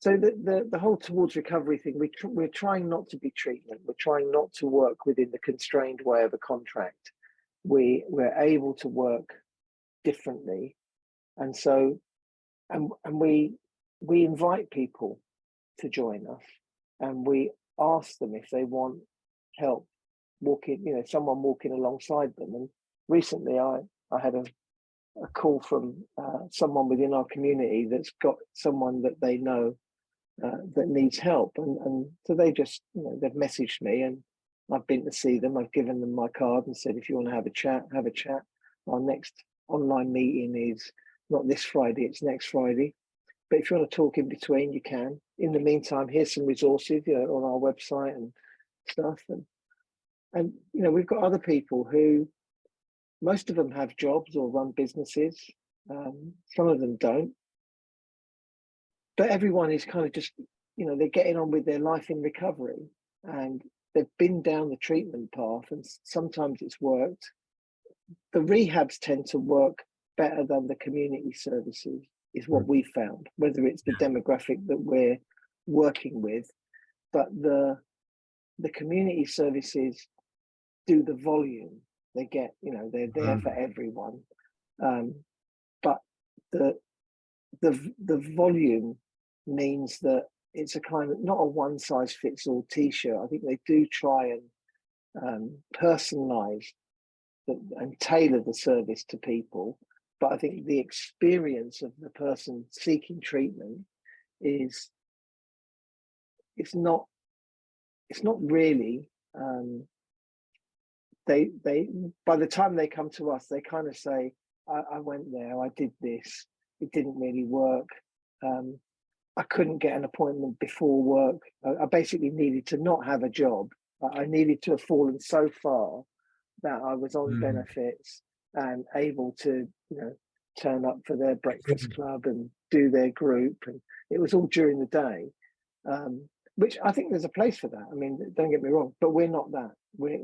So the whole towards recovery thing, we're trying not to be treatment. We're trying not to work within the constrained way of a contract. We're able to work differently, and so and we invite people to join us, and we ask them if they want help walking, someone walking alongside them. And recently, I had a call from someone within our community that's got someone that they know that needs help, and so they just, they've messaged me, and I've been to see them. I've given them my card and said, if you want to have a chat, have a chat. Our next online meeting is not this Friday, it's next Friday. But if you want to talk in between, you can. In the meantime, here's some resources, on our website and stuff. And we've got other people who, most of them have jobs or run businesses. Some of them don't. But everyone is kind of just, they're getting on with their life in recovery, and they've been down the treatment path, and sometimes it's worked. The rehabs tend to work better than the community services, is what we found, whether it's the demographic that we're working with. But the community services do the volume. They get, they're there for everyone. But the volume means that it's a kind of, not a one size fits all t-shirt. I think they do try and personalize and tailor the service to people. But I think the experience of the person seeking treatment is, it's not really, they by the time they come to us, they kind of say, I went there, I did this, it didn't really work. I couldn't get an appointment before work. I basically needed to not have a job. I needed to have fallen so far that I was on benefits and able to, turn up for their breakfast club and do their group. And it was all during the day, which I think there's a place for that. I mean, don't get me wrong, but we're not that. We're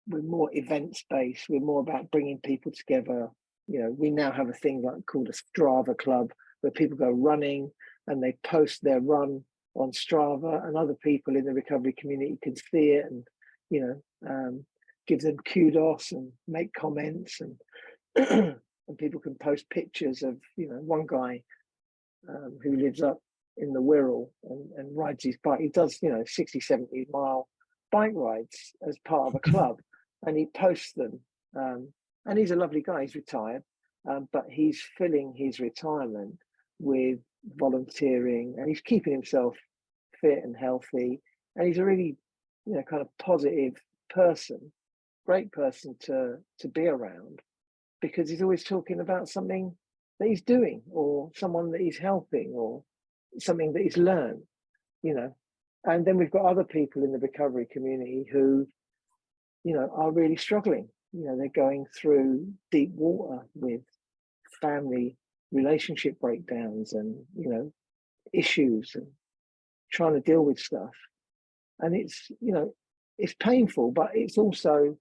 more events based. We're more about bringing people together. We now have a thing called a Strava club, where people go running and they post their run on Strava, and other people in the recovery community can see it and, give them kudos and make comments, and and people can post pictures of, one guy who lives up in the Wirral and rides his bike. He does, 60, 70 mile bike rides as part of a club, and he posts them. And he's a lovely guy, he's retired, but he's filling his retirement with volunteering, and he's keeping himself fit and healthy. And he's a really, kind of positive person, great person to be around, because he's always talking about something that he's doing, or someone that he's helping, or something that he's learned, And then we've got other people in the recovery community who, are really struggling. They're going through deep water with family relationship breakdowns and, issues, and trying to deal with stuff. And it's, it's painful, but it's also,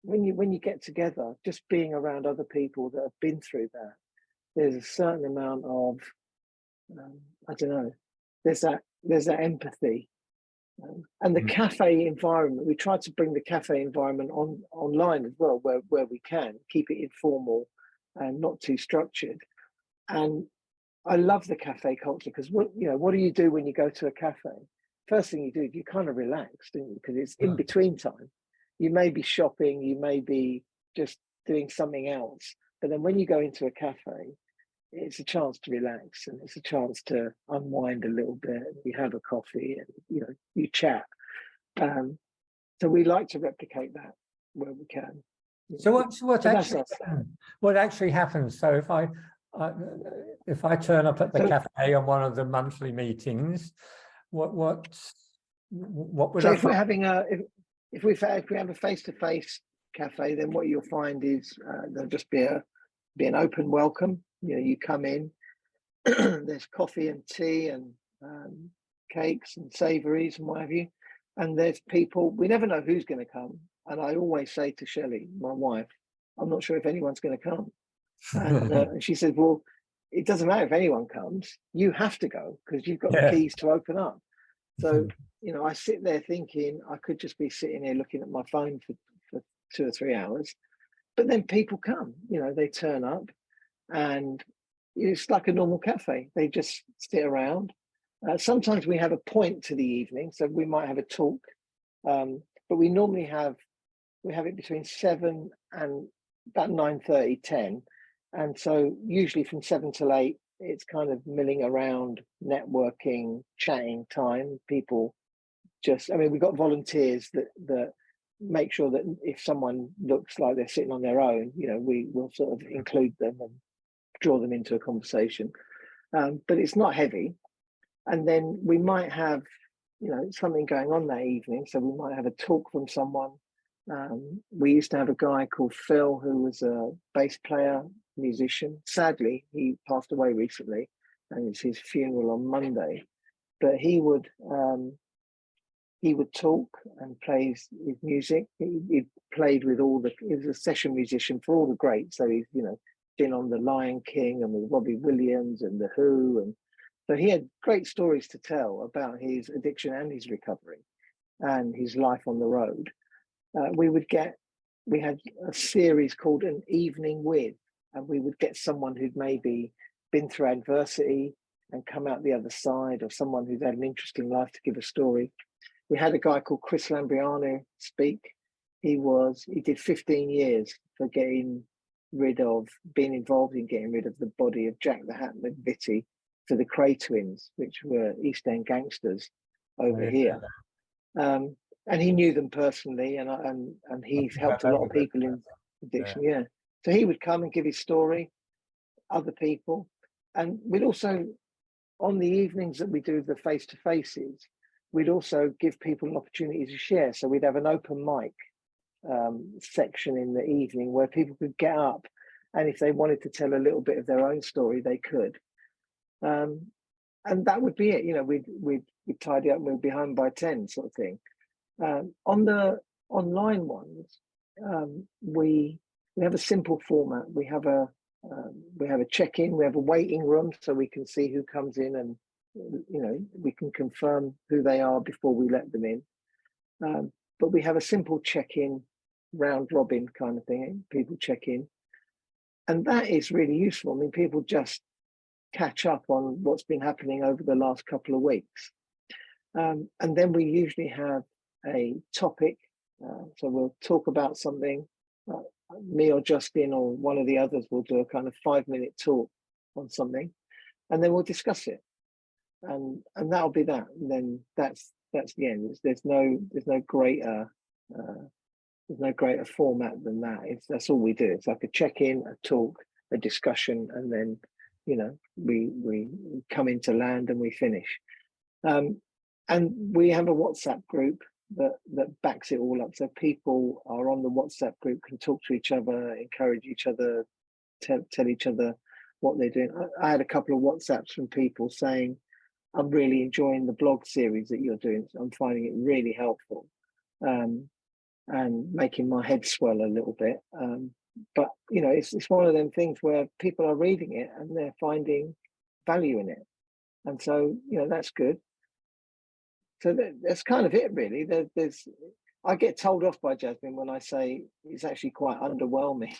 when you get together, just being around other people that have been through that, there's a certain amount of, I don't know, there's that empathy. And the cafe environment, we try to bring the cafe environment online as well, where we can, keep it informal and not too structured. And I love the cafe culture, because what do you do when you go to a cafe? First thing you do, you kind of relax, don't you? Because it's in between time. You may be shopping, you may be just doing something else, but then when you go into a cafe, it's a chance to relax, and it's a chance to unwind a little bit. You have a coffee, and you chat. So we like to replicate that where we can. So what actually happens? So if I turn up at the cafe on one of the monthly meetings, what would so I if we're having if we have a face-to-face cafe, then what you'll find is there'll just be an open welcome. You come in, there's coffee and tea and cakes and savouries and what have you, and there's people. We never know who's going to come, and I always say to Shelley, my wife, I'm not sure if anyone's going to come. And she said, well, it doesn't matter if anyone comes, you have to go because you've got the Yeah. keys to open up. So, you know, I sit there thinking I could just be sitting here looking at my phone for 2 or 3 hours, but then people come, you know, they turn up and it's like a normal cafe. They just sit around. Sometimes we have a point to the evening, so we might have a talk, but we normally we have it between 7 and about 9:30, 10. And so usually from 7 till 8, it's kind of milling around, networking, chatting time. People just, I mean, we've got volunteers that make sure that if someone looks like they're sitting on their own, you know, we will sort of include them and draw them into a conversation. But it's not heavy. And then we might have, you know, something going on that evening. So we might have a talk from someone. We used to have a guy called Phil who was a bass player, musician. Sadly, he passed away recently, and it's his funeral on Monday. But he would talk and play his music. He played with he was a session musician for all the greats. So he's, you know, been on The Lion King and with Robbie Williams and The Who, and so he had great stories to tell about his addiction and his recovery and his life on the road. We had a series called An Evening With, and we would get someone who'd maybe been through adversity and come out the other side, or someone who's had an interesting life to give a story. We had a guy called Chris Lambriano speak. He did 15 years for being involved in getting rid of the body of Jack the Hat McVitie for the Cray twins, which were East End gangsters over here. And he knew them personally, and he's helped a lot of people in addiction. Yeah. So he would come and give his story, other people. And we'd also, on the evenings that we do the face-to-faces, we'd also give people an opportunity to share. So we'd have an open mic section in the evening where people could get up, and if they wanted to tell a little bit of their own story, they could. And that would be it. You know, we'd tidy up and we'd be home by 10, sort of thing. On the online ones, we have a simple format. We have a check-in. We have a waiting room, so we can see who comes in, and you know, we can confirm who they are before we let them in. But we have a simple check-in, round robin kind of thing. People check in, and that is really useful. I mean, people just catch up on what's been happening over the last couple of weeks, and then we usually have a topic. So we'll talk about something. Me or Justin or one of the others will do a kind of 5-minute talk on something, and then we'll discuss it. And that'll be that. And then that's the end. There's no greater format than that. That's all we do. It's like a check-in, a talk, a discussion, and then, you know, we come into land and we finish. And we have a WhatsApp group that backs it all up. So people are on the WhatsApp group, can talk to each other, encourage each other, tell each other what they're doing. I had a couple of WhatsApps from people saying, I'm really enjoying the blog series that you're doing. I'm finding it really helpful, and making my head swell a little bit. But you know, it's one of them things where people are reading it and they're finding value in it, and so, you know, that's good. So that's kind of it, really. I get told off by Jasmine when I say it's actually quite underwhelming.